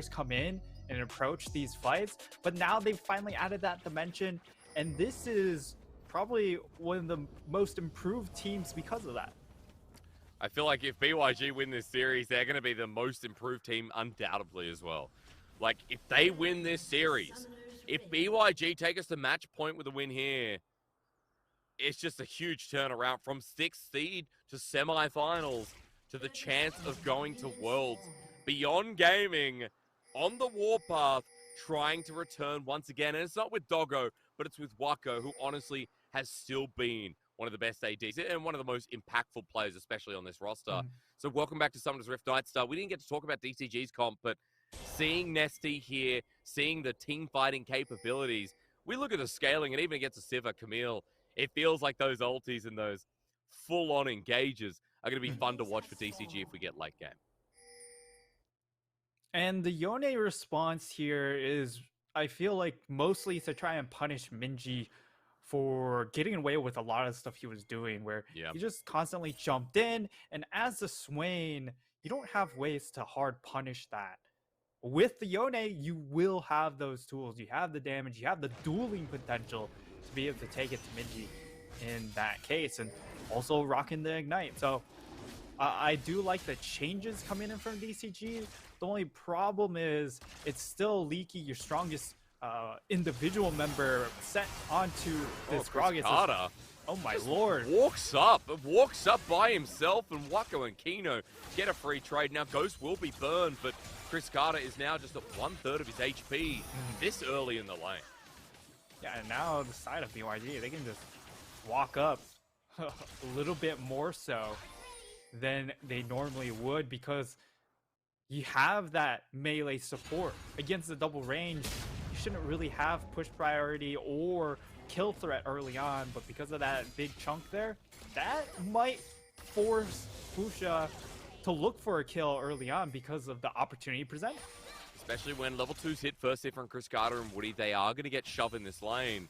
come in and approach these fights, but now they've finally added that dimension, and this is probably one of the most improved teams because of that. I feel like if BYG win this series, they're going to be the most improved team undoubtedly as well. Like, if they win this series, if BYG take us to match point with a win here, it's just a huge turnaround from 6th seed to semifinals to the chance of going to Worlds. Beyond Gaming on the warpath, trying to return once again. And it's not with Doggo, but it's with Wako, who honestly has still been one of the best ADs and one of the most impactful players, especially on this roster. So welcome back to Summoners Rift Nightstar. We didn't get to talk about DCG's comp, but seeing Nesty here, seeing the team fighting capabilities, we look at the scaling, and even against a Siva, Camille, it feels like those ultis and those full-on engages are going to be fun to watch for DCG if we get late game. And the Yone response here is, I feel like, mostly to try and punish Minji for getting away with a lot of stuff he was doing, where he just constantly jumped in, and as a Swain, you don't have ways to hard punish that. With the Yone, you will have those tools. You have the damage, you have the dueling potential to be able to take it to Minji in that case, and also rocking the Ignite. So I do like the changes coming in from DCG. The only problem is it's still Leaky, your strongest individual member, set onto this Gragas. Oh my lord. Walks up by himself, and Wako and Kino get a free trade. Now Ghost will be burned, but Chris Carter is now just at 1/3 of his HP this early in the lane. Yeah, and now the side of BYG, they can just walk up a little bit more so than they normally would, because you have that melee support. Against the double range, you shouldn't really have push priority or kill threat early on, but because of that big chunk there, that might force Fusha to look for a kill early on because of the opportunity presented. Especially when level 2s hit first hit from Chris Carter and Woody, they are going to get shoved in this lane.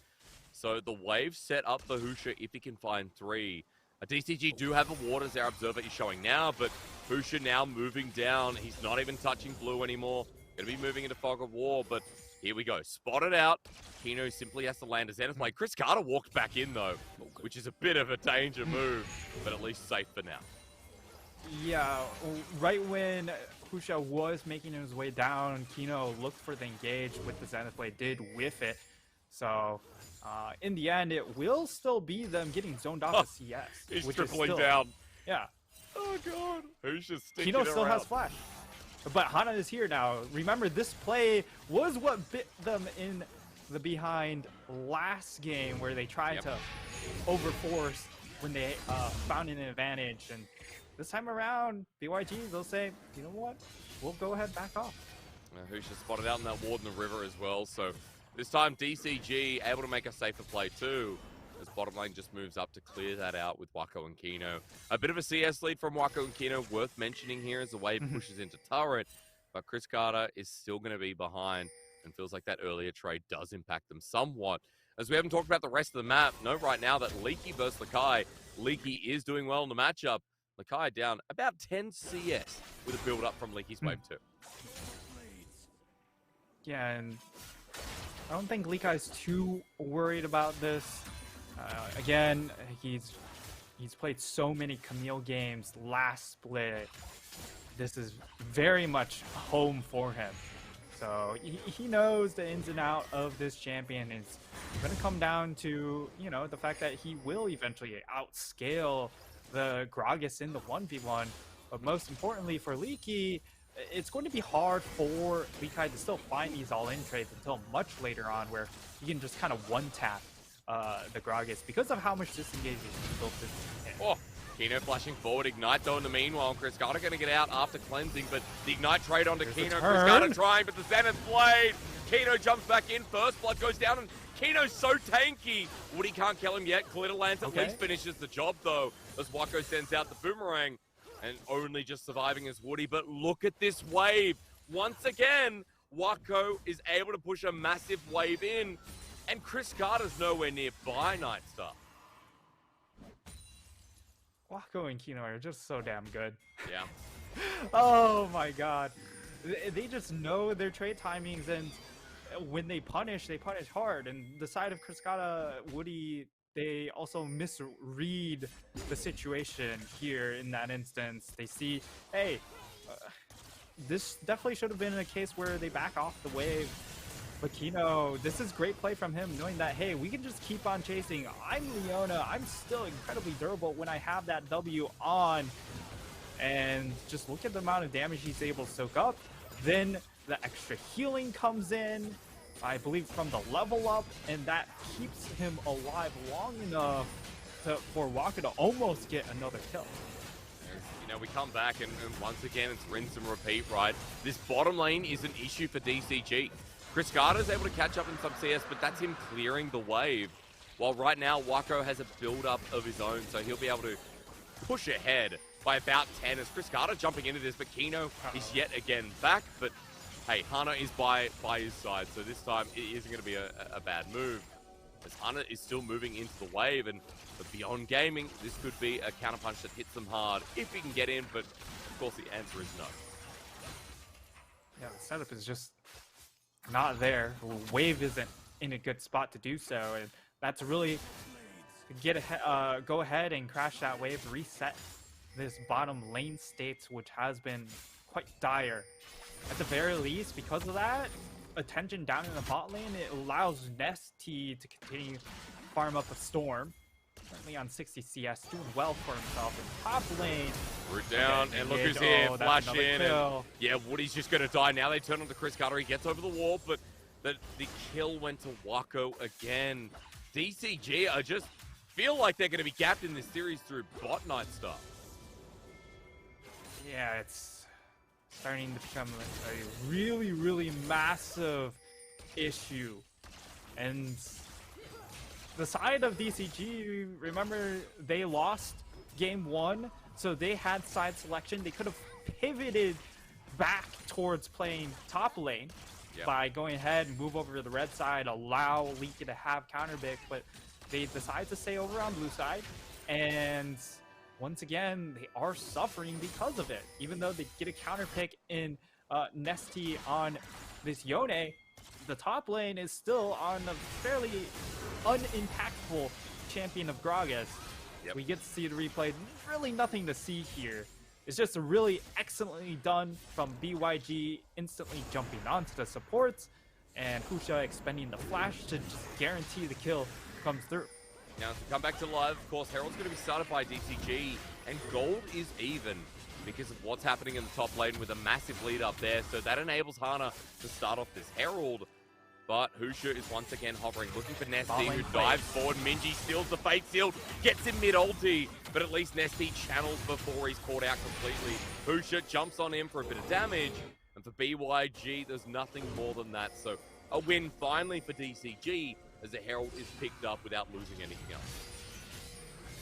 So the wave set up for Husha if he can find 3. DCG do have a ward, as our observer is showing now, but Husha now moving down. He's not even touching blue anymore. Going to be moving into Fog of War, but here we go. Spotted out. Kino simply has to land a Zenith Blade. Chris Carter walked back in, though, which is a bit of a danger move, but at least safe for now. Yeah, right when Husha was making his way down, Kino looked for the engage with the Zenith Blade, did whiff it. So, in the end, it will still be them getting zoned off of CS. He's which tripling is still, down. Yeah. Oh, God. Husha's sticking Kino still around. has flash. But Hana is here now. Remember, this play was what bit them in the behind last game, where they tried to overforce when they found an advantage. And this time around, BYG, they'll say, you know what? We'll go ahead, back off. Husha spotted out in that ward in the river as well. So this time, DCG able to make a safer play too, as bottom lane just moves up to clear that out with Wako and Kino. A bit of a CS lead from Wako and Kino, worth mentioning here as the wave pushes into turret, but Chris Carter is still going to be behind, and feels like that earlier trade does impact them somewhat. As we haven't talked about the rest of the map, note right now that Leaky versus Lakai. Leaky is doing well in the matchup. Lakai down about 10 CS with a build-up from Leaky's wave 2. Yeah, and I don't think Leakai's too worried about this. Again, he's played so many Camille games last split. This is very much home for him. So he knows the ins and outs of this champion. It's going to come down to, you know, the fact that he will eventually outscale the Gragas in the 1v1. But most importantly for Leaky, it's going to be hard for Leakai to still find these all-in trades until much later on, where he can just kind of one-tap the Gragas because of how much disengagement he built in. Oh, Kino flashing forward. Ignite, though, in the meanwhile. Chris Carter going to get out after cleansing, but the Ignite trade onto Kino. Chris Carter trying, but the Zenith Blade. Kino jumps back in. First blood goes down, and Kino's so tanky. Woody can't kill him yet. Glitter Lance at least finishes the job, though, as Wako sends out the boomerang. And only just surviving as Woody. But look at this wave. Once again, Wako is able to push a massive wave in. And Chris Carter's nowhere nearby, Nightstar. Wako and Kino are just so damn good. Yeah. Oh my god. They just know their trade timings, and when they punish hard. And the side of Cascada, Woody, they also misread the situation here in that instance. They see, hey, this definitely should have been a case where they back off the wave. But Kino, this is great play from him, knowing that, hey, we can just keep on chasing. I'm Leona. I'm still incredibly durable when I have that W on. And just look at the amount of damage he's able to soak up. Then the extra healing comes in, I believe, from the level up, and that keeps him alive long enough for Waka to almost get another kill. You know, we come back and once again it's rinse and repeat, right? This bottom lane is an issue for DCG. Chris Carter's able to catch up in some CS, but that's him clearing the wave. While right now, Wako has a build-up of his own, so he'll be able to push ahead by about 10 as Chris Carter jumping into this, but Kino is yet again back. But hey, Hana is by his side, so this time it isn't going to be a bad move. As Hana is still moving into the wave, and beyond gaming, this could be a counterpunch that hits them hard if he can get in, but of course the answer is no. Yeah, the setup is just not there. Wave isn't in a good spot to do so, and that's really go ahead and crash that wave, reset this bottom lane state, which has been quite dire. At the very least, because of that, attention down in the bot lane, it allows Nesty to continue farm up a Storm. Currently on 60 CS, doing well for himself in top lane. Root down, and look who's here, flash in. And yeah, Woody's just going to die. Now they turn on to Chris Carter. He gets over the wall, but the kill went to Wako again. DCG, I just feel like they're going to be gapped in this series through bot night stuff. Yeah, it's starting to become a really, really massive issue. And the side of DCG, remember, they lost game 1, so they had side selection. They could have pivoted back towards playing top lane by going ahead and move over to the red side, allow Leaky to have counter pick, but they decide to stay over on blue side. And once again, they are suffering because of it. Even though they get a counter pick in Nesty on this Yone, the top lane is still on a fairly unimpactful champion of Gragas. We get to see the replay. Really nothing to see here. It's just really excellently done from BYG, instantly jumping onto the supports, and Husha expending the flash to just guarantee the kill comes through. Now, to come back to live, of course, Herald's going to be started by DCG, and gold is even because of what's happening in the top lane with a massive lead up there. So that enables Hana to start off this Herald. But Husha is once again hovering, looking for Nesty, who dives forward. Minji steals the Fate Seal, gets him mid-ulti, but at least Nesty channels before he's caught out completely. Husha jumps on him for a bit of damage, and for BYG, there's nothing more than that. So a win finally for DCG, as the Herald is picked up without losing anything else.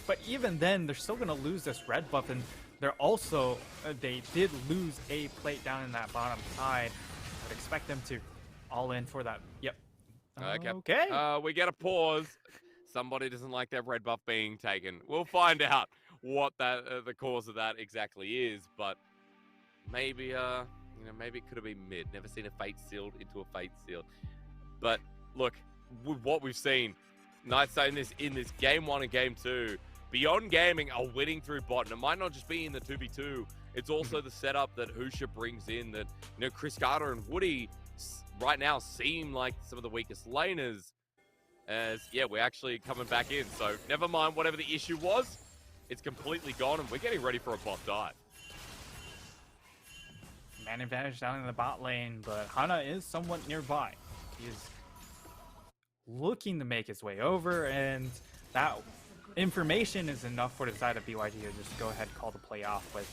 But even then, they're still going to lose this red buff, and they're also, they did lose a plate down in that bottom side. I would expect them to all in for that. Yep. Okay. We get a pause. Somebody doesn't like their red buff being taken. We'll find out what that the cause of that exactly is, but maybe, you know, maybe it could have been mid. Never seen a Fate Sealed into a Fate Sealed. But look, with what we've seen, Nightside in this game 1 and game 2, Beyond Gaming are winning through bot, and it might not just be in the 2v2. It's also the setup that Husha brings in. That, you know, Chris Carter and Woody right now seem like some of the weakest laners. As we're actually coming back in. So never mind whatever the issue was. It's completely gone, and we're getting ready for a bot dive. Man advantage down in the bot lane, but Hana is somewhat nearby. He is looking to make his way over, and that information is enough for the side of BYG to just go ahead and call the play off. But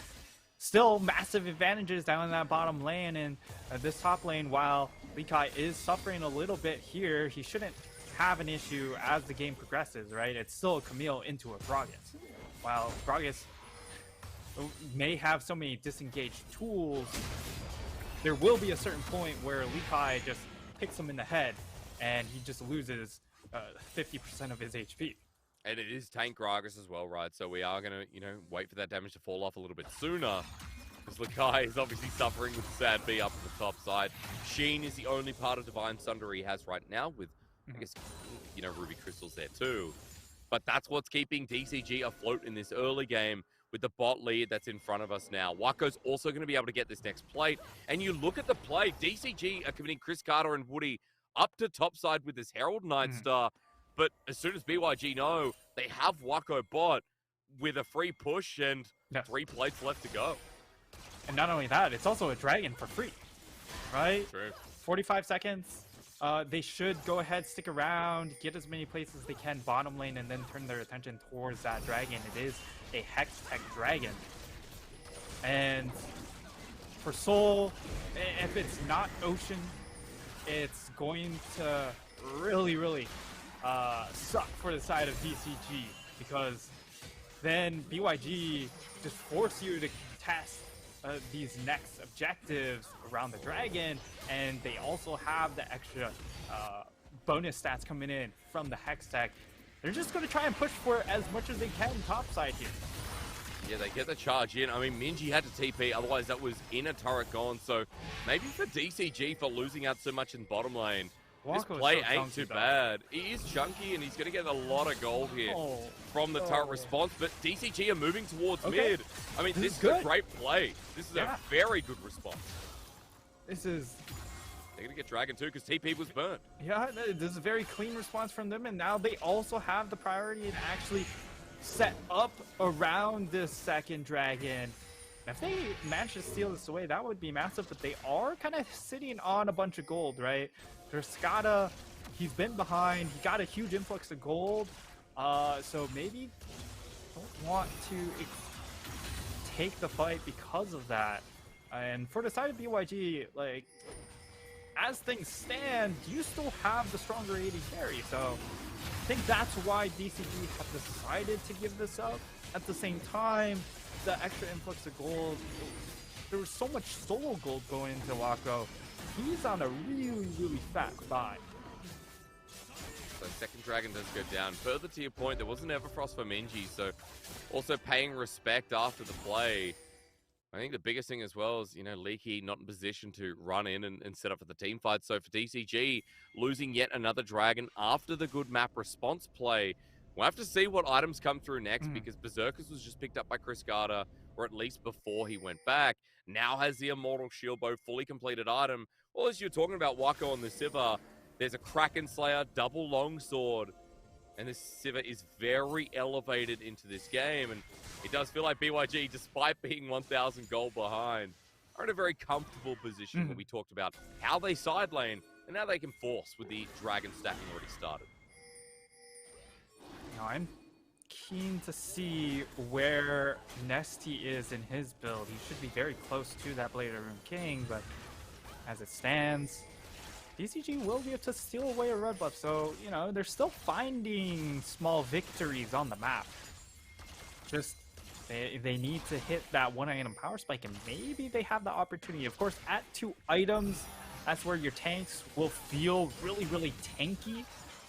still massive advantages down in that bottom lane, and this top lane, while Likai is suffering a little bit here, he shouldn't have an issue as the game progresses, right? It's still a Camille into a Gragas. While Gragas may have so many disengaged tools, there will be a certain point where Likai just picks him in the head and he just loses 50% of his HP. And it is tank Gragas as well, right? So we are going to, you know, wait for that damage to fall off a little bit sooner. As Lakai is obviously suffering with Sad B up at the top side. Sheen is the only part of Divine Sunder he has right now with, I guess, you know, Ruby Crystals there too. But that's what's keeping DCG afloat in this early game with the bot lead that's in front of us now. Waco's also going to be able to get this next plate. And you look at the play, DCG are committing Chris Carter and Woody up to topside with this Herald Nightstar. But as soon as BYG know, they have Waco bot with a free push and 3 plates left to go. And not only that, it's also a dragon for free, right? True. 45 seconds. They should go ahead, stick around, get as many places as they can bottom lane, and then turn their attention towards that dragon. It is a Hex Tech dragon. And for Soul, if it's not Ocean, it's going to really suck for the side of DCG, because then BYG just force you to test these next objectives around the dragon, and they also have the extra bonus stats coming in from the Hex Tech. They're just going to try and push for as much as they can topside here. Yeah, they get the charge in. I mean, Minji had to TP, otherwise that was in a turret gone. So maybe for DCG for losing out so much in bottom lane, this play ain't too bad. He is chunky, and he's going to get a lot of gold here from the turret response. But DCG are moving towards mid. I mean, this is a great play. This is a very good response. This is... They're going to get Dragon too, because TP was burnt. Yeah, this is a very clean response from them, and now they also have the priority to actually set up around this second dragon. If they manage to steal this away, that would be massive, but they are kind of sitting on a bunch of gold, right? There's Skada, he's been behind, he got a huge influx of gold, so maybe don't want to take the fight because of that. And for the side of BYG, like, as things stand, you still have the stronger AD carry, so I think that's why DCG have decided to give this up. At the same time, the extra influx of gold, there was so much solo gold going into Waco. He's on a really fat buy. So second dragon does go down. Further to your point, there wasn't Everfrost for Minji, so also paying respect after the play. I think the biggest thing as well is, you know, Leaky not in position to run in and set up for the team fight. So for DCG, losing yet another dragon after the good map response play. We'll have to see what items come through next, because Berserkers was just picked up by Chris Carter, or at least before he went back. Now has the Immortal Shield Bow, fully completed item. Well, as you're talking about Waco on the Sivir, there's a Kraken Slayer, double longsword. And this Sivir is very elevated into this game. And it does feel like BYG, despite being 1,000 gold behind, are in a very comfortable position when we talked about how they side lane and how they can force with the dragon stacking already started. Now, I'm keen to see where Nesty is in his build. He should be very close to that Blade of Rune King, but as it stands, DCG will be able to steal away a red buff, so, you know, they're still finding small victories on the map. Just, they need to hit that one item power spike, and maybe they have the opportunity. Of course, at 2 items, that's where your tanks will feel really tanky,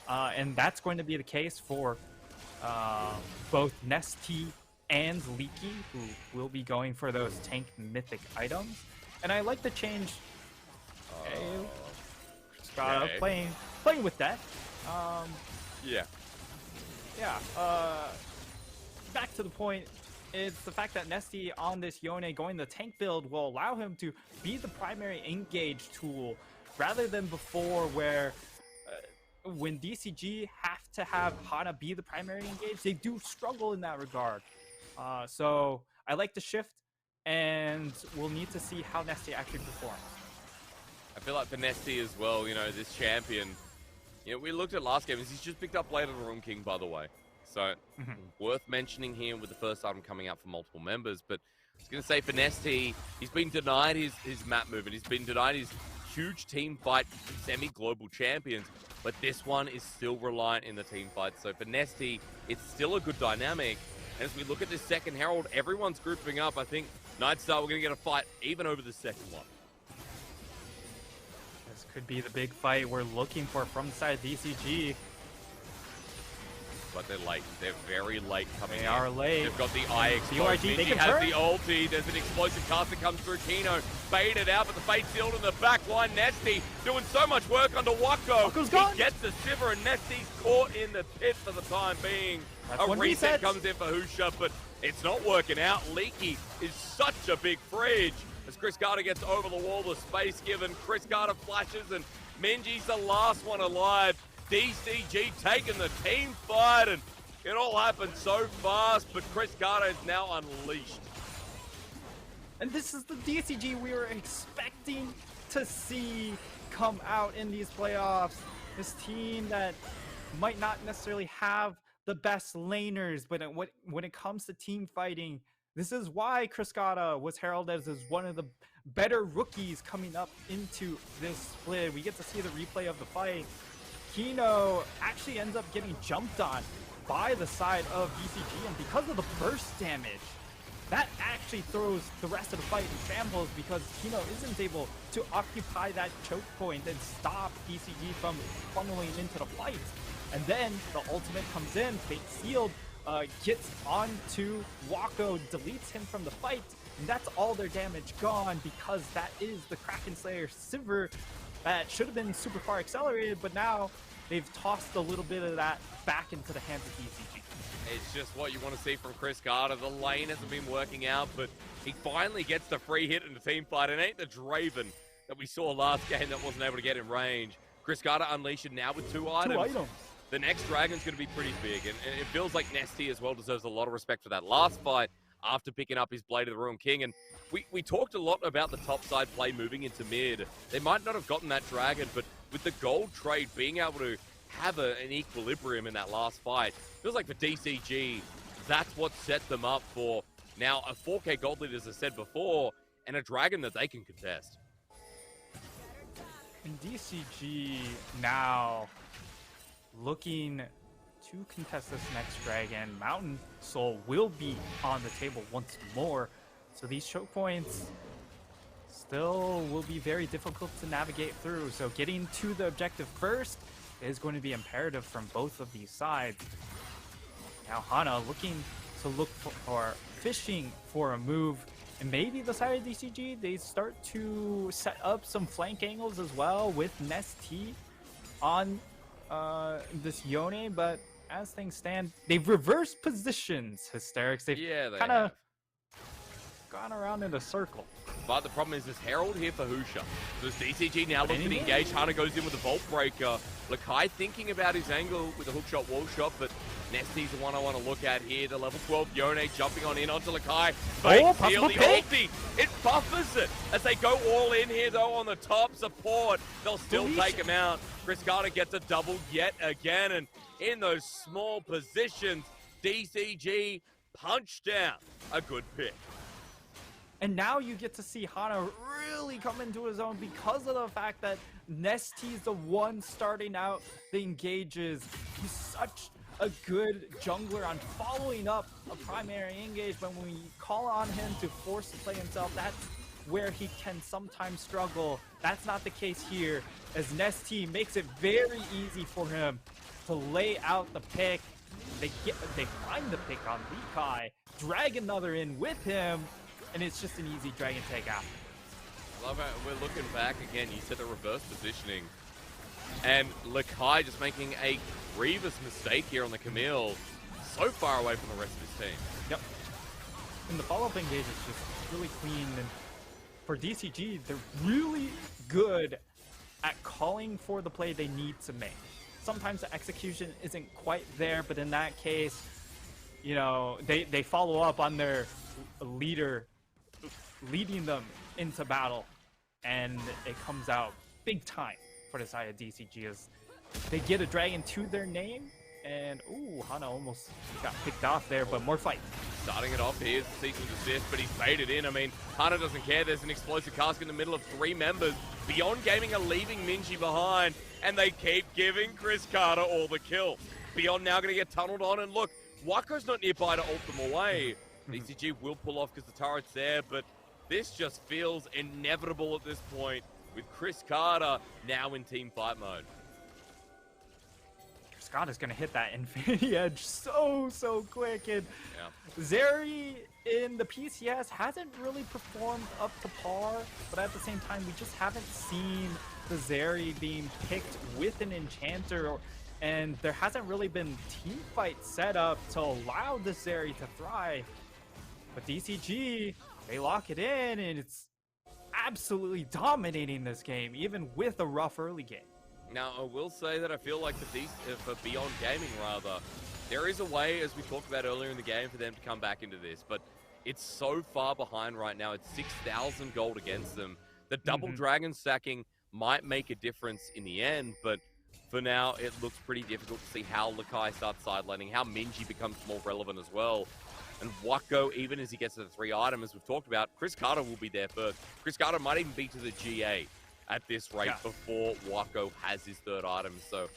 and that's going to be the case for both Nesty and Leaky, who will be going for those tank mythic items. And I like the change. Playing with that. Back to the point, it's the fact that Nesty on this Yone going the tank build will allow him to be the primary engage tool, rather than before where when DCG have to have Hana be the primary engage, they do struggle in that regard. So I like the shift, and we'll need to see how Nesty actually performs. I feel like for Nesty as well, you know, this champion, you know, we looked at last game, he's just picked up Blade of the Rune King, by the way. So, worth mentioning here with the first item coming out for multiple members. But I was going to say for Nesty, he's been denied his map movement. He's been denied his huge team fight semi-global champions. But this one is still reliant in the team fight. So for Nesty, it's still a good dynamic. And as we look at this second Herald, everyone's grouping up. I think Nightstar, we're going to get a fight even over the second one. This could be the big fight we're looking for from the side of DCG. But they're late. They're very late coming in. They are late. They've got the eye exposed. BYG, Minji has the ulti. There's an explosive cast that comes through. Kino baited out, but the fate sealed in the back line. Nesty doing so much work under Wako. He gets the Shiver, and Nesty's caught in the pit for the time being. That's a reset comes in for Husha, but it's not working out. Leaky is such a big fridge. As Chris Carter gets over the wall, the space given. Chris Carter flashes, and Minji's the last one alive. DCG taking the team fight, and it all happened so fast, but Chris Carter is now unleashed. And this is the DCG we were expecting to see come out in these playoffs. This team that might not necessarily have the best laners, but when it comes to team fighting, this is why Chris Carter was heralded as one of the better rookies coming up into this split. We get to see the replay of the fight. Kino actually ends up getting jumped on by the side of DCG, and because of the burst damage, that actually throws the rest of the fight in shambles because Kino isn't able to occupy that choke point and stop DCG from funneling into the fight. And then the ultimate comes in, Fate Sealed gets onto Wako, deletes him from the fight, and that's all their damage gone because that is the Kraken Slayer Sivir that should have been super far accelerated, but now they've tossed a little bit of that back into the hands of DCG. It's just what you want to see from Chris Carter. The lane hasn't been working out, but he finally gets the free hit in the team fight. It ain't the Draven that we saw last game that wasn't able to get in range. Chris Carter unleashed now with two items. The next Dragon's going to be pretty big, and it feels like Nesty as well deserves a lot of respect for that last fight after picking up his Blade of the Ruin King. And we talked a lot about the top side play moving into mid. They might not have gotten that Dragon, but with the gold trade being able to have an equilibrium in that last fight, feels like for DCG, that's what set them up for now a 4K gold lead, as I said before, and a Dragon that they can contest. And DCG now looking to contest this next Dragon. Mountain Soul will be on the table once more, so these choke points still will be very difficult to navigate through. So getting to the objective first is going to be imperative from both of these sides. Now Hana looking to look for, or fishing for a move, and maybe the side of DCG, they start to set up some flank angles as well with Nesty on this Yone, but as things stand, they've reversed positions, Hysterics. They've kind of gone around in a circle. But the problem is this Herald here for Husha. So as DCG now looks to engage, Hana goes in with the Vault Breaker. Lakai thinking about his angle with the hookshot wall shot, but Nesty's the one I want to look at here. The level 12 Yone jumping on in onto Lakai. Fake seal the ulti. It buffers it. As they go all in here though on the top support, they'll still take him out. Chris Carter gets a double yet again, and in those small positions, DCG punch down. A good pick. And now you get to see Hana really come into his own because of the fact that Nesty's the one starting out the engages. He's such a good jungler on following up a primary engagement. When we call on him to force to play himself, that's where he can sometimes struggle. That's not the case here, as Nesty makes it very easy for him to lay out the pick. They find the pick on Lekai, drag another in with him, and it's just an easy Dragon take out. I love how we're looking back again. You said the reverse positioning. And Lakai just making a grievous mistake here on the Camille. So far away from the rest of his team. Yep. And the follow-up engage is just really clean. And for DCG, they're really good at calling for the play they need to make. Sometimes the execution isn't quite there, but in that case, you know, they follow up on their leader leading them into battle, and it comes out big time for the side of DCG as they get a dragon to their name, and ooh, Hana almost got picked off there, but more fight. Starting it off, here's the cease and desist, but he's baited in. I mean, Hana doesn't care. There's an explosive cask in the middle of three members. Beyond Gaming are leaving Minji behind, and they keep giving Chris Carter all the kill. Beyond now going to get tunneled on, and look, Wako's not nearby to ult them away. DCG will pull off because the turret's there, but this just feels inevitable at this point with Chris Carter now in team fight mode. Chris Cascada's gonna hit that Infinity Edge so quick, and Zeri in the PCS hasn't really performed up to par, but at the same time, we just haven't seen the Zeri being picked with an Enchanter, and there hasn't really been team fight set up to allow the Zeri to thrive. But DCG, they lock it in, and it's absolutely dominating this game, even with a rough early game. Now, I will say that I feel like for Beyond Gaming, rather, there is a way, as we talked about earlier in the game, for them to come back into this, but it's so far behind right now. It's 6,000 gold against them. The double dragon stacking might make a difference in the end, but for now, it looks pretty difficult to see how Lakai starts sidelining, how Minji becomes more relevant as well. And Wako, even as he gets to the 3 items, as we've talked about, Chris Carter will be there first. Chris Carter might even be to the GA at this rate before Wako has his 3rd item. So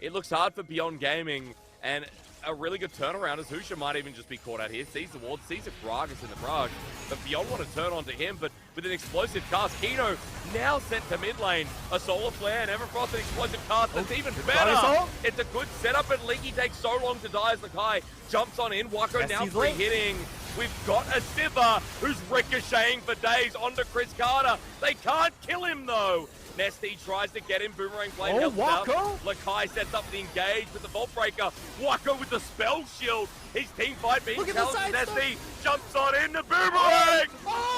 it looks hard for Beyond Gaming, and a really good turnaround as Husha might even just be caught out here. Sees the ward, sees a Gragas in the brush, but Beyond want to turn onto him, but with an explosive cast, Kino now sent to mid lane. A Solar Flare and Everfrost, an explosive cast that's even better. It's a good setup, and Leaky takes so long to die as Lakai jumps on in. Wako now free hitting. We've got a Sivir who's ricocheting for days onto Chris Carter. They can't kill him though. Nesty tries to get him. Boomerang Flame helps out. Lakai sets up the engage with the Vault Breaker. Wako with the Spell Shield. His team fight being challenged. Nesty jumps on in the Boomerang.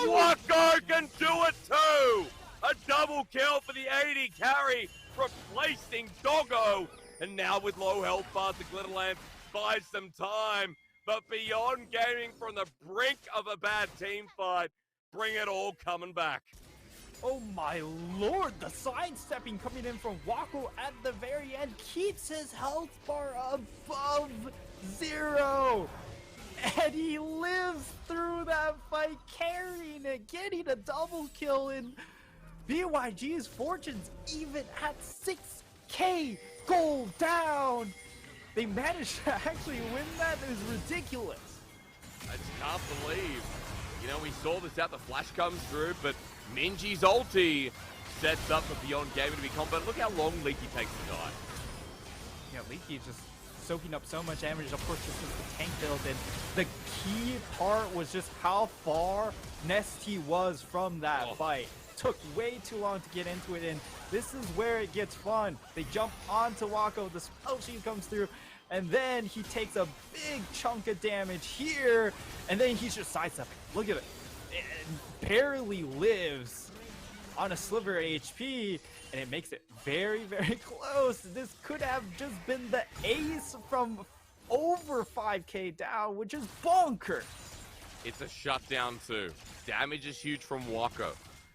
Wako can do it too. A double kill for the 80 carry, replacing Doggo. And now with low health bars, the Glitterlamp buys some time. But Beyond Gaming, from the brink of a bad team fight, bring it all coming back. Oh my lord, the sidestepping coming in from Wako at the very end keeps his health bar above 0. And he lives through that fight, carrying it, getting a double kill, in BYG's fortunes even at 6k gold down. They managed to actually win that. It was ridiculous. I just can't believe. You know, we saw this out, the flash comes through, but Minji's ulti sets up for Beyond Gaming to be combat. Look how long Leaky takes to die. Yeah, Leaky is just soaking up so much damage. Of course, this is the tank build, and the key part was just how far Nesty was from that fight. Took way too long to get into it, and this is where it gets fun. They jump onto Wako, the spell sheet comes through, and then he takes a big chunk of damage here, and then he's just sidestepping. Look at it. It barely lives on a sliver of HP, and it makes it very, very close. This could have just been the ace from over 5k down, which is bonkers. It's a shutdown too. Damage is huge from Wako.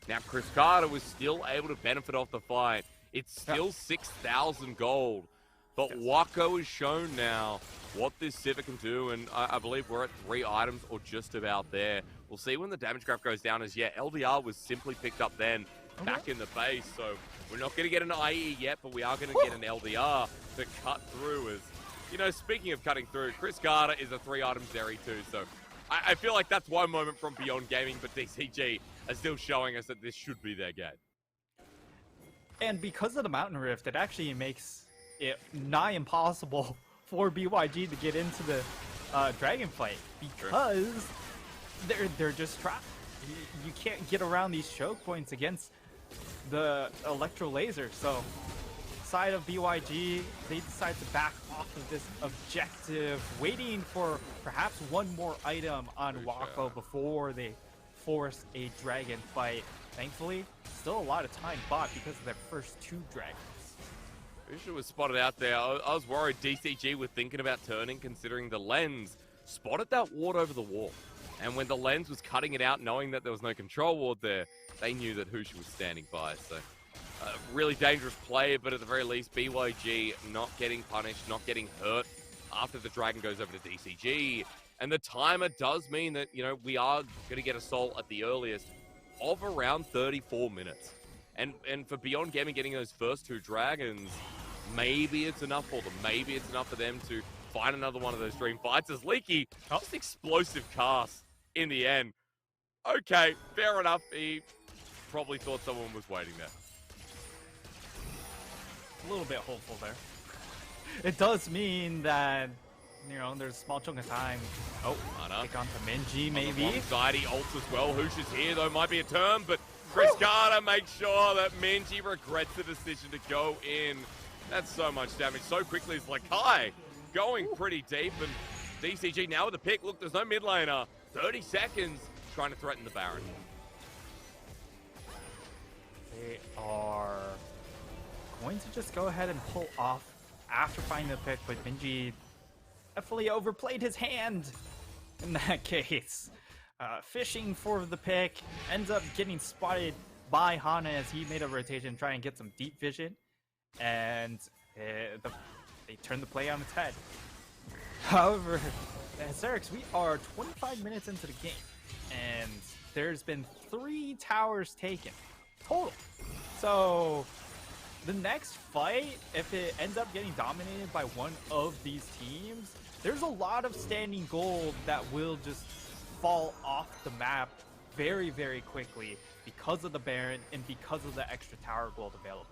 Now, Chris Carter was still able to benefit off the fight. It's still 6,000 gold. But Wako has shown now what this Sivir can do, and I believe we're at 3 items or just about there. We'll see when the damage graph goes down, as LDR was simply picked up then back in the base. So we're not going to get an IE yet, but we are going to get an LDR to cut through. As you know, speaking of cutting through, Chris Carter is a 3-item Zeri too. So I feel like that's one moment from Beyond Gaming, but DCG are still showing us that this should be their game. And because of the Mountain Rift, it actually makes it nigh impossible for BYG to get into the Dragon fight, because they're just trapped. You can't get around these choke points against the Electro Laser. So side of BYG, they decide to back off of this objective, waiting for perhaps one more item on Wako before they force a dragon fight. Thankfully, still a lot of time bought because of their first 2 dragons. Usha was spotted out there. I was worried DCG were thinking about turning, considering the lens spotted that ward over the wall. And when the lens was cutting it out, knowing that there was no control ward there, they knew that Husha was standing by. So, really dangerous play, but at the very least, BYG not getting punished, not getting hurt after the dragon goes over to DCG. And the timer does mean that, you know, we are going to get a soul at the earliest of around 34 minutes. And for Beyond Gaming getting those first 2 dragons, maybe it's enough for them. Maybe it's enough for them to find another one of those dream fights. As Leaky, just explosive cast in the end. Okay, fair enough. He probably thought someone was waiting there. A little bit hopeful there. it does mean that, you know, there's a small chunk of time. Oh, kick onto Minji, maybe. On the one side, he ults as well. Hoosh is here, though, might be a turn, but Chris Carter makes sure that Minji regrets the decision to go in. That's so much damage so quickly. It's like, hi, going pretty deep, and DCG now with the pick. Look, there's no mid laner. 30 seconds trying to threaten the Baron. They are going to just go ahead and pull off after finding the pick, but Minji definitely overplayed his hand in that case. Fishing for the pick, ends up getting spotted by Hana as he made a rotation trying to get some deep vision, and they turn the play on its head. However, Xerix, we are 25 minutes into the game, and there's been 3 towers taken total. So the next fight, if it ends up getting dominated by one of these teams, there's a lot of standing gold that will just fall off the map very, very quickly because of the Baron and because of the extra tower gold available.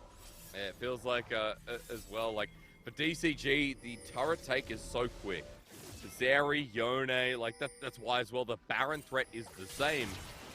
Yeah, it feels like, as well, like, for DCG, the turret take is so quick. Zeri, Yone, like, that's why as well the Baron threat is the same.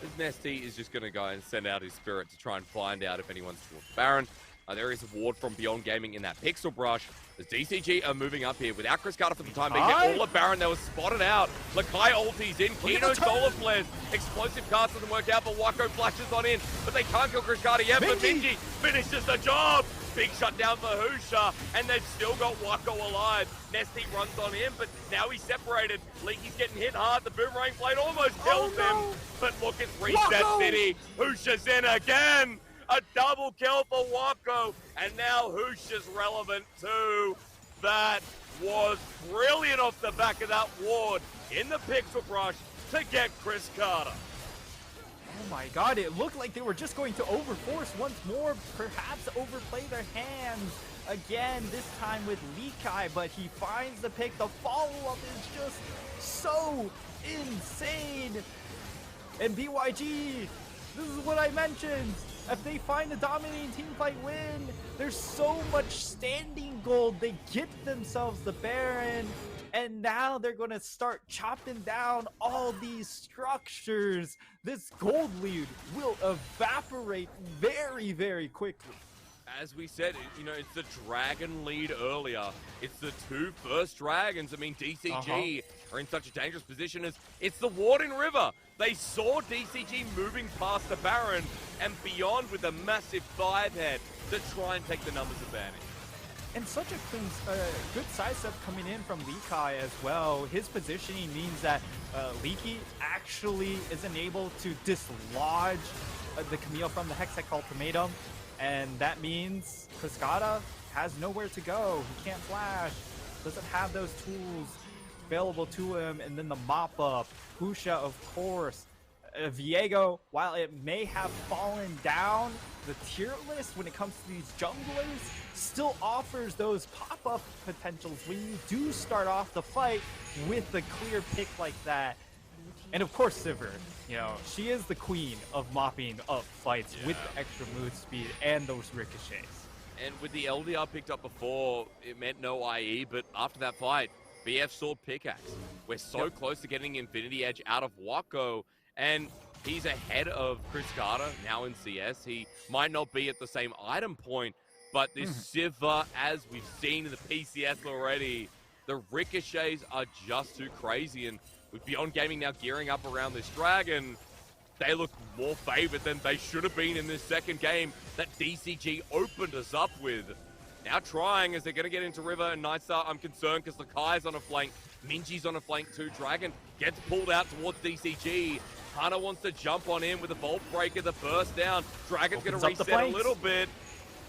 As Nesty is just going to go and send out his spirit to try and find out if anyone's towards Baron. There is a ward from Beyond Gaming in that Pixel Brush. As DCG are moving up here without Chris Carter for the time being. All of Baron, they were spotted out. Lakai ultis in. Kino solar flares. Explosive cast doesn't work out, but Wako flashes on in. But they can't kill Chris Carter yet. But Minji finishes the job. Big shutdown for Husha, and they've still got Wako alive. Nesty runs on him, but now he's separated. Leaky's getting hit hard. The boomerang blade almost kills him. But look, it's Reset City. Husha's in again. A double kill for Wako, and now Husha's relevant too. That was brilliant off the back of that ward in the Pixel Brush to get Chris Carter. Oh my god, it looked like they were just going to overforce once more, perhaps overplay their hands again, this time with Leakai, but he finds the pick. The follow-up is just so insane. And BYG, this is what I mentioned. If they find a dominating teamfight win, there's so much standing gold. They get themselves the Baron, and now they're going to start chopping down all these structures. This gold lead will evaporate very, very quickly. As we said, you know, it's the dragon lead earlier. It's the 2 first dragons. I mean, DCG are in such a dangerous position as it's the Warden River. They saw DCG moving past the Baron and Beyond with a massive 5-head to try and take the numbers advantage. And such a clean, good sidestep coming in from Leakai as well. His positioning means that Leaky actually isn't able to dislodge the Camille from the Hextech Ultimatum. And that means Cascada has nowhere to go. He can't flash, doesn't have those tools available to him. And then the mop-up, Husha, of course. Viego, while it may have fallen down the tier list when it comes to these junglers, still offers those pop-up potentials when you do start off the fight with a clear pick like that. And of course, Sivir, you know, she is the queen of mopping up fights with the extra move speed and those ricochets. And with the LDR picked up before, it meant no IE, but after that fight, BF Sword Pickaxe. We're so close to getting Infinity Edge out of Wako, and he's ahead of Chris Carter now in CS. He might not be at the same item point, but this Sivir, as we've seen in the PCS already, the ricochets are just too crazy, and with Beyond Gaming now gearing up around this dragon, they look more favored than they should have been in this second game that DCG opened us up with. Now trying as they're going to get into River and Nightstar. I'm concerned because Lakai's on a flank, Minji's on a flank too. Dragon gets pulled out towards DCG. Hana wants to jump on in with a Vault Breaker, the burst down. Dragon's going to reset a little bit.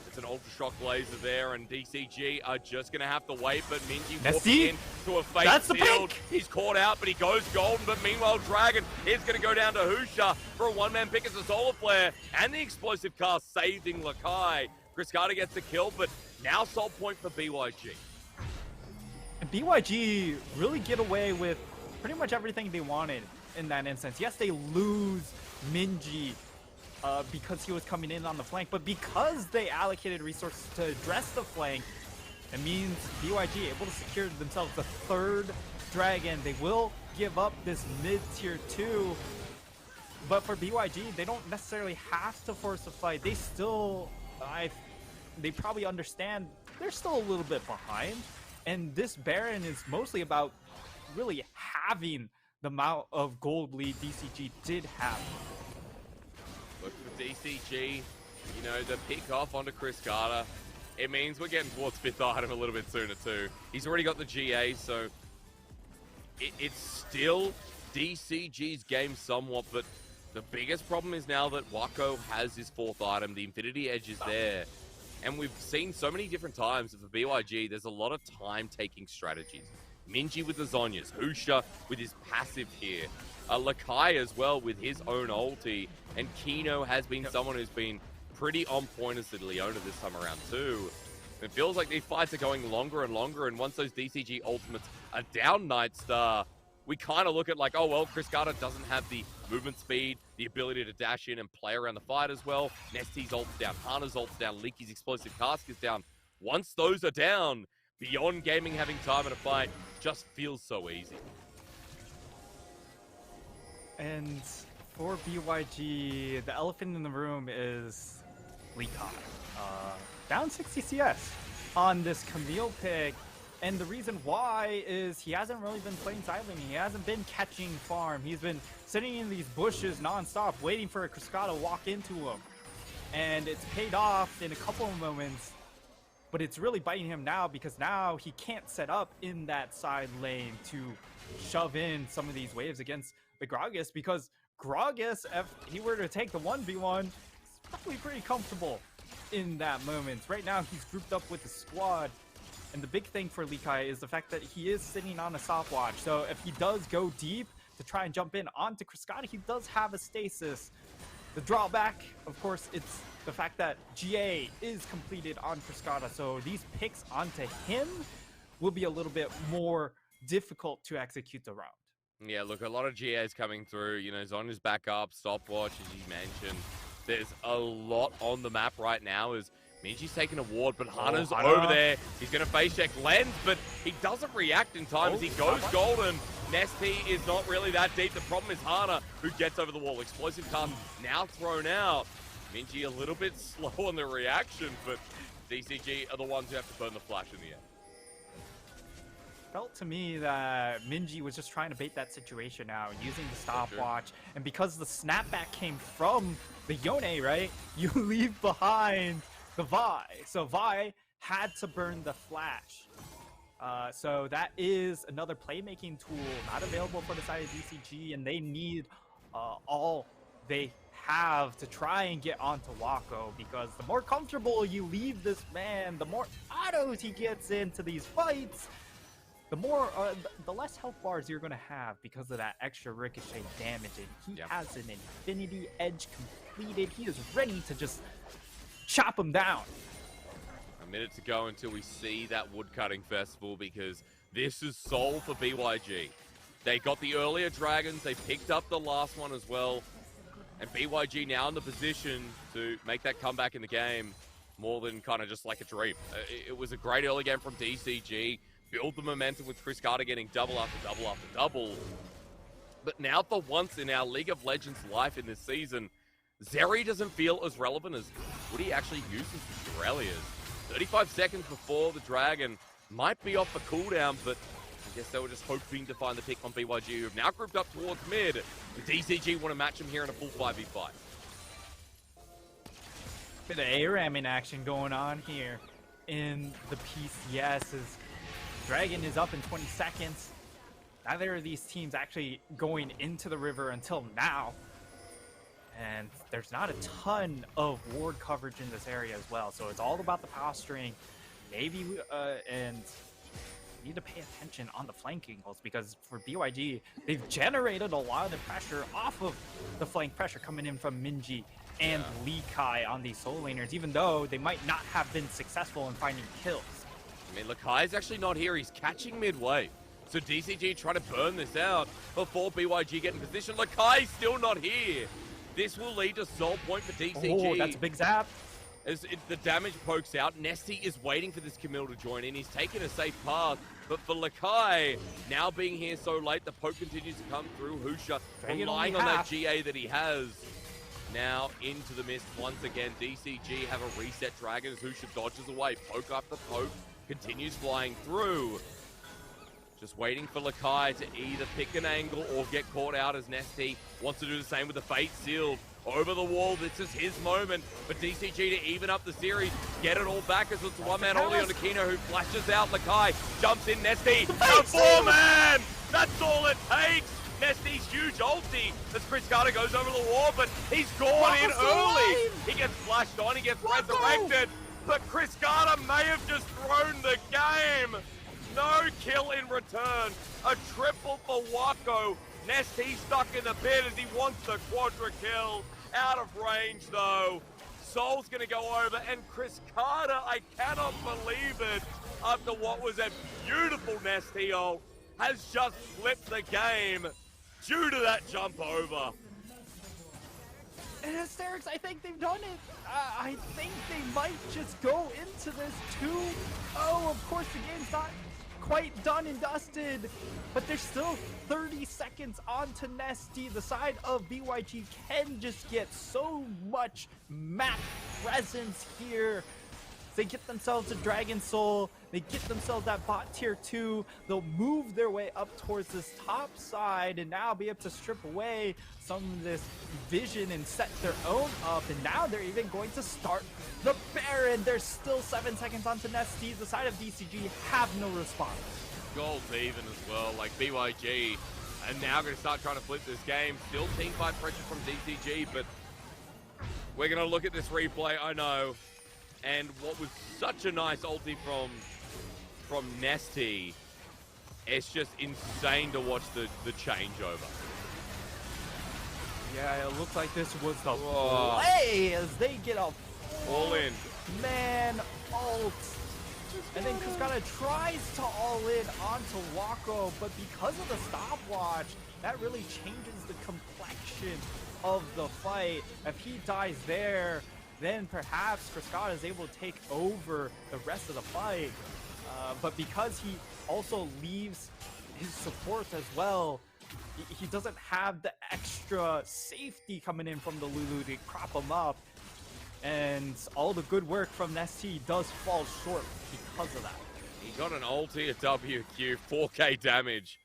It's an Ultra Shock Laser there, and DCG are just going to have to wait, but Minji walks in to a fake field. He's caught out, but he goes golden, but meanwhile, Dragon is going to go down to Husha for a one-man pick as a Solar Flare, and the explosive cast saving Lakai. Chris Carter gets the kill, but now soul point for BYG. And BYG really get away with pretty much everything they wanted in that instance. Yes, they lose Minji because he was coming in on the flank, but because they allocated resources to address the flank, It means BYG able to secure themselves the 3rd dragon. They will give up this mid-tier 2. But for BYG, they don't necessarily have to force a fight. They still, they probably understand they're still a little bit behind. And this Baron is mostly about really having the amount of gold lead DCG did have. Look for DCG, you know, the pick off onto Chris Carter. It means we're getting towards 5th item a little bit sooner too. He's already got the GA, so it's still DCG's game somewhat, but the biggest problem is now that Wako has his 4th item, the Infinity Edge is there. And we've seen so many different times that for BYG, there's a lot of time-taking strategies. Minji with the Zonyas, Husha with his passive here, Lakai as well with his own ulti, and Kino has been someone who's been pretty on point as the Leona this time around too. It feels like these fights are going longer and longer, and once those DCG ultimates are down Nightstar, we kind of look at like, oh well, Chris Carter doesn't have the movement speed, the ability to dash in and play around the fight as well. Nesty's ult's down, Hana's ult's down, Leaky's explosive cask is down. Once those are down, Beyond Gaming having time in a fight just feels so easy. And for BYG, the elephant in the room is Leakai. Down 60 CS on this Camille pick. And the reason why is he hasn't really been playing silently. He hasn't been catching farm. He's been sitting in these bushes nonstop, waiting for a Cascada to walk into him. And it's paid off in a couple of moments, but it's really biting him now because now he can't set up in that side lane to shove in some of these waves against the Gragas, because Gragas, if he were to take the 1v1, he's probably pretty comfortable in that moment. Right now, he's grouped up with the squad. And the big thing for Leakai is the fact that he is sitting on a stopwatch. So if he does go deep to try and jump in onto Cascada, he does have a stasis. The drawback, of course, it's the fact that GA is completed on Cascada. So these picks onto him will be a little bit more difficult to execute the round. Yeah, look, a lot of GAs coming through. You know, Zonya's back up, stopwatch, as you mentioned. There's a lot on the map right now as Minji's taking a ward, but Hana's over there. He's going to face check Lens, but he doesn't react in time as he goes golden. Nesty is not really that deep. The problem is Hana, who gets over the wall. Explosive cast now thrown out. Minji a little bit slow on the reaction, but DCG are the ones who have to burn the flash in the end. Felt to me that Minji was just trying to bait that situation out, using the stopwatch. And because the snapback came from the Yone, right? You leave behind the Vi. So Vi had to burn the flash. So that is another playmaking tool not available for the side of DCG, and they need all they have to try and get onto Wako, because the more comfortable you leave this man, the more autos he gets into these fights, the more, the less health bars you're going to have because of that extra ricochet damage. And he has an Infinity Edge completed. He is ready to just chop him down. A minute to go until we see that woodcutting festival, because this is soul for BYG. They got the earlier dragons, they picked up the last one as well, and BYG now in the position to make that comeback in the game more than kind of just like a dream. It was a great early game from DCG, build the momentum with Chris Carter getting double after double after double. But now for once in our League of Legends life in this season, Zeri doesn't feel as relevant as what he actually uses with Durelia's. 35 seconds before the Dragon might be off the cooldown, but I guess they were just hoping to find the pick on BYG, who have now grouped up towards mid. The DCG want to match him here in a full 5v5. Bit of ARAM action going on here in the PCS as Dragon is up in 20 seconds. Neither of these teams actually going into the river until now. And there's not a ton of ward coverage in this area as well. So it's all about the posturing. Maybe, and we need to pay attention on the flank angles, because for BYG, they've generated a lot of the pressure off of the flank pressure coming in from Minji and Leakai on these soul laners, even though they might not have been successful in finding kills. I mean, Lakai's actually not here. He's catching midway. So DCG try to burn this out before BYG get in position. Lakai's still not here. This will lead to soul point for DCG. Oh, that's a big zap. As the damage pokes out, Nesty is waiting for this Camille to join in. He's taken a safe path, but for Lakai, now being here so late, the poke continues to come through. Husha relying on that GA that he has. Now into the mist once again. DCG have a reset dragon as Husha dodges away. Poke after poke continues flying through. Just waiting for Lakai to either pick an angle or get caught out as Nesty wants to do the same with the Fate Sealed. Over the wall, this is his moment for DCG to even up the series, get it all back as it's one-man only on Aquino who flashes out. Lakai jumps in, Nesty, the 4-man! That's all it takes! Nesty's huge ulti as Chris Carter goes over the wall, but he's gone in early! He gets flashed on, he gets resurrected, but Chris Carter may have just thrown the game! No kill in return, a triple for Wako. Nesty stuck in the pit as he wants the quadra kill. Out of range though. Soul's gonna go over, and Chris Carter, I cannot believe it, after what was a beautiful Nesty ult, has just flipped the game due to that jump over. And Hysterics, I think they've done it. I think they might just go into this 2-0. Of course, the game's not quite done and dusted, but there's still 30 seconds on to Nesty. The side of BYG can just get so much map presence here. They get themselves a Dragon Soul, they get themselves that bot tier 2, they'll move their way up towards this top side and now be able to strip away some of this vision and set their own up, and now they're even going to start the Baron. There's still 7 seconds onto Nesty. The side of DCG have no response. Goals even as well, like BYG and now going to start trying to flip this game. Still team fight pressure from DCG, but we're going to look at this replay, I know. And what was such a nice ulti from Nesty, it's just insane to watch the changeover. Yeah, it looks like this was the play as they get a all in man ult. And then Cascada tries to all in onto Wako, but because of the stopwatch, that really changes the complexion of the fight. If he dies there, then perhaps Cascada is able to take over the rest of the fight. But because he also leaves his support as well, he doesn't have the extra safety coming in from the Lulu to prop him up. And all the good work from Nesty does fall short because of that. He got an ulti, a WQ, 4k damage.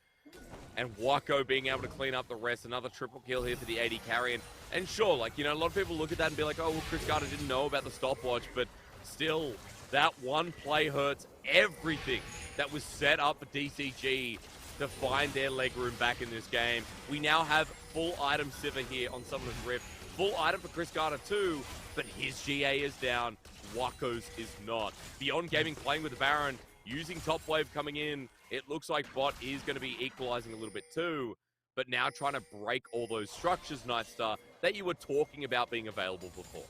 And Wako being able to clean up the rest. Another triple kill here for the AD carry. And sure, like, you know, a lot of people look at that and be like, oh, well, Chris Carter didn't know about the stopwatch. But still, that one play hurts everything that was set up for DCG to find their legroom back in this game. We now have full item Sivir here on Summoner's Rift. Full item for Chris Carter too, but his GA is down. Wako's is not. Beyond Gaming playing with the Baron, using top wave coming in. It looks like bot is going to be equalizing a little bit too, but now trying to break all those structures, Nightstar, that you were talking about being available before.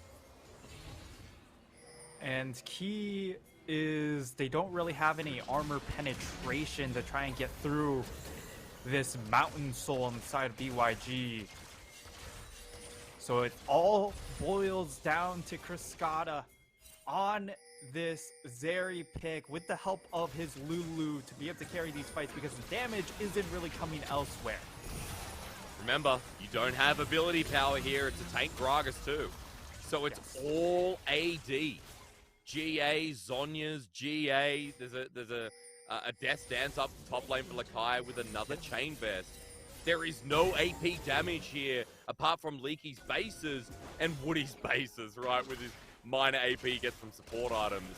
And key is they don't really have any armor penetration to try and get through this Mountain Soul on the side of BYG. So it all boils down to Cascada on this Zeri pick with the help of his Lulu to be able to carry these fights because the damage isn't really coming elsewhere. Remember, you don't have ability power here. It's a tank Gragas too. So it's all AD. GA, Zhonya's GA. There's a Death Dance up top lane for Lakai with another Chain Vest. There is no AP damage here apart from Leaky's bases and Woody's bases, right? With his minor AP he gets from support items.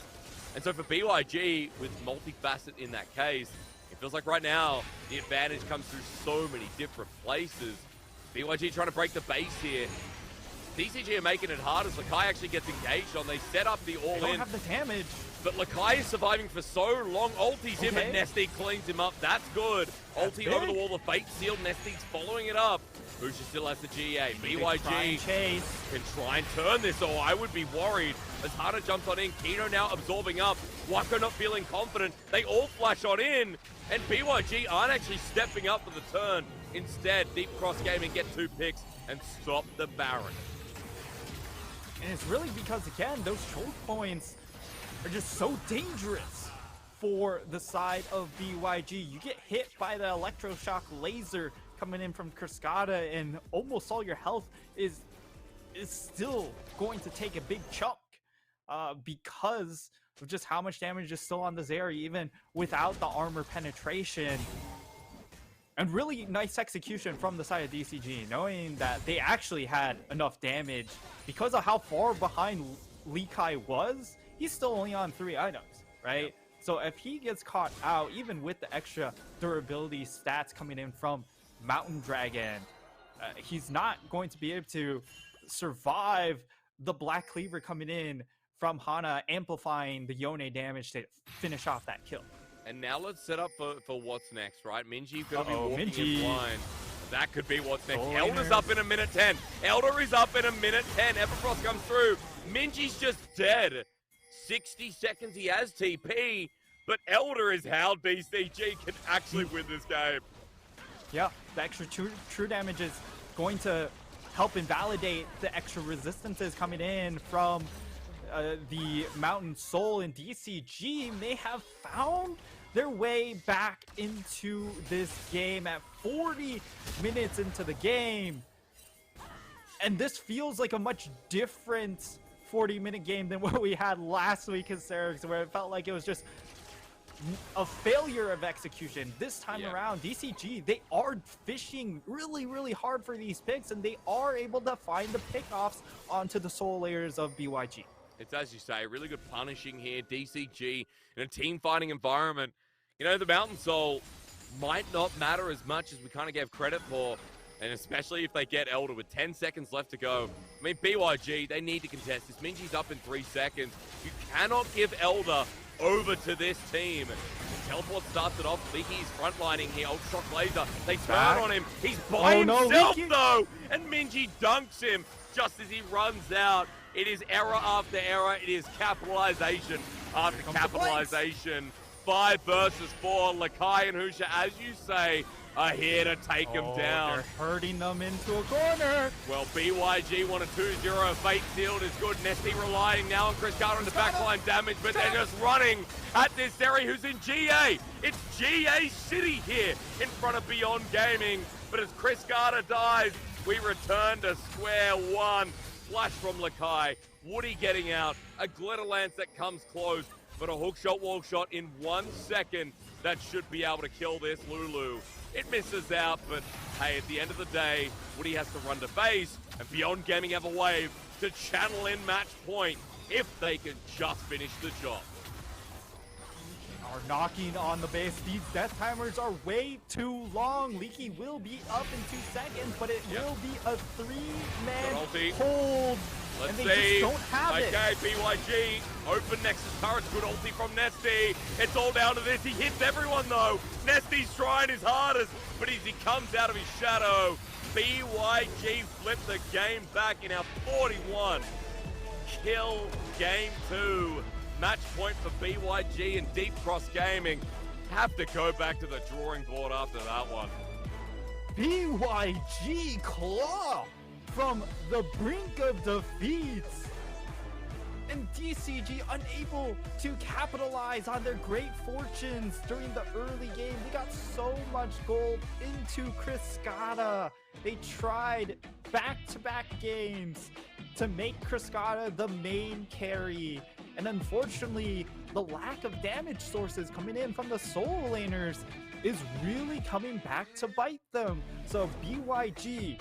And so for BYG, with multifaceted in that case, it feels like right now the advantage comes through so many different places. BYG trying to break the base here. DCG are making it hard as Lakai actually gets engaged on. They set up the all-in. They don't have the damage. But Lakai is surviving for so long. Ulti's him and Nesty cleans him up. That's good. Ulti over the wall. The Fate Sealed. Nesty's following it up. Husha still has the GA. BYG can try and turn this, or I would be worried. As Hana jumps on in. Kino now absorbing up. Wako not feeling confident. They all flash on in. And BYG aren't actually stepping up for the turn. Instead, Deep Cross Gaming get 2 picks and stop the Baron. And it's really because, again, those choke points are just so dangerous for the side of BYG. You get hit by the electroshock laser coming in from Cascada, and almost all your health is still going to take a big chunk because of just how much damage is still on the Zeri, even without the armor penetration. And really nice execution from the side of DCG, knowing that they actually had enough damage because of how far behind Lekai was. He's still only on 3 items, right? Yep. So if he gets caught out, even with the extra durability stats coming in from Mountain Dragon, he's not going to be able to survive the Black Cleaver coming in from Hana, amplifying the Yone damage to finish off that kill. And now let's set up for what's next, right? Minji gonna be walking in blind. That could be what's next. Elder's up in a minute 10. Elder is up in a minute 10. Everfrost comes through. Minji's just dead. 60 seconds, he has TP, but Elder is how DCG can actually win this game. Yeah, the extra true damage is going to help invalidate the extra resistances coming in from the Mountain Soul, and DCG may have found their way back into this game at 40 minutes into the game. And this feels like a much different 40-minute game than what we had last week in Serix, where it felt like it was just a failure of execution. This time around, DCG, they are fishing really, really hard for these picks, and they are able to find the pickoffs onto the soul layers of BYG. It's, as you say, really good punishing here. DCG in a team fighting environment. You know, the Mountain Soul might not matter as much as we kind of gave credit for, and especially if they get Elder with 10 seconds left to go. I mean, BYG, they need to contest this. Minji's up in 3 seconds. You cannot give Elder over to this team. The teleport starts it off. Leaky's frontlining here. Ultra Shock Laser. They turn on him. He's by himself, though, and Minji dunks him just as he runs out. It is error after error. It is capitalization after capitalization. 5 versus 4. Lakai and Husha, as you say, are here to take him down. They're herding them into a corner. Well, BYG won a 2-0. Fate Sealed is good. Nesty relying now on Chris Carter on the backline damage, but they're just running at this Zeri, who's in GA. It's GA City here in front of Beyond Gaming. But as Chris Carter dies, we return to square one. Flash from Lakai. Woody getting out. A Glitter Lance that comes close, but a hook shot, wall shot in 1 second that should be able to kill this Lulu. It misses out, but hey, at the end of the day, Woody has to run to base, and Beyond Gaming have a wave to channel in match point if they can just finish the job. Are knocking on the base. These death timers are way too long. Leaky will be up in 2 seconds, but it will be a 3-man hold. Let's and they see. just don't have it. Okay, BYG, open Nexus turret, good ulti from Nesty. It's all down to this. He hits everyone though. Nesty's trying his hardest, but as he comes out of his shadow, BYG flip the game back in our 41. Kill game 2. Match point for BYG and Deep Cross Gaming. Have to go back to the drawing board after that one. BYG claw from the brink of defeat. And DCG unable to capitalize on their great fortunes during the early game. They got so much gold into Cascada. They tried back-to-back games to make Cascada the main carry. And unfortunately, the lack of damage sources coming in from the solo laners is really coming back to bite them. So BYG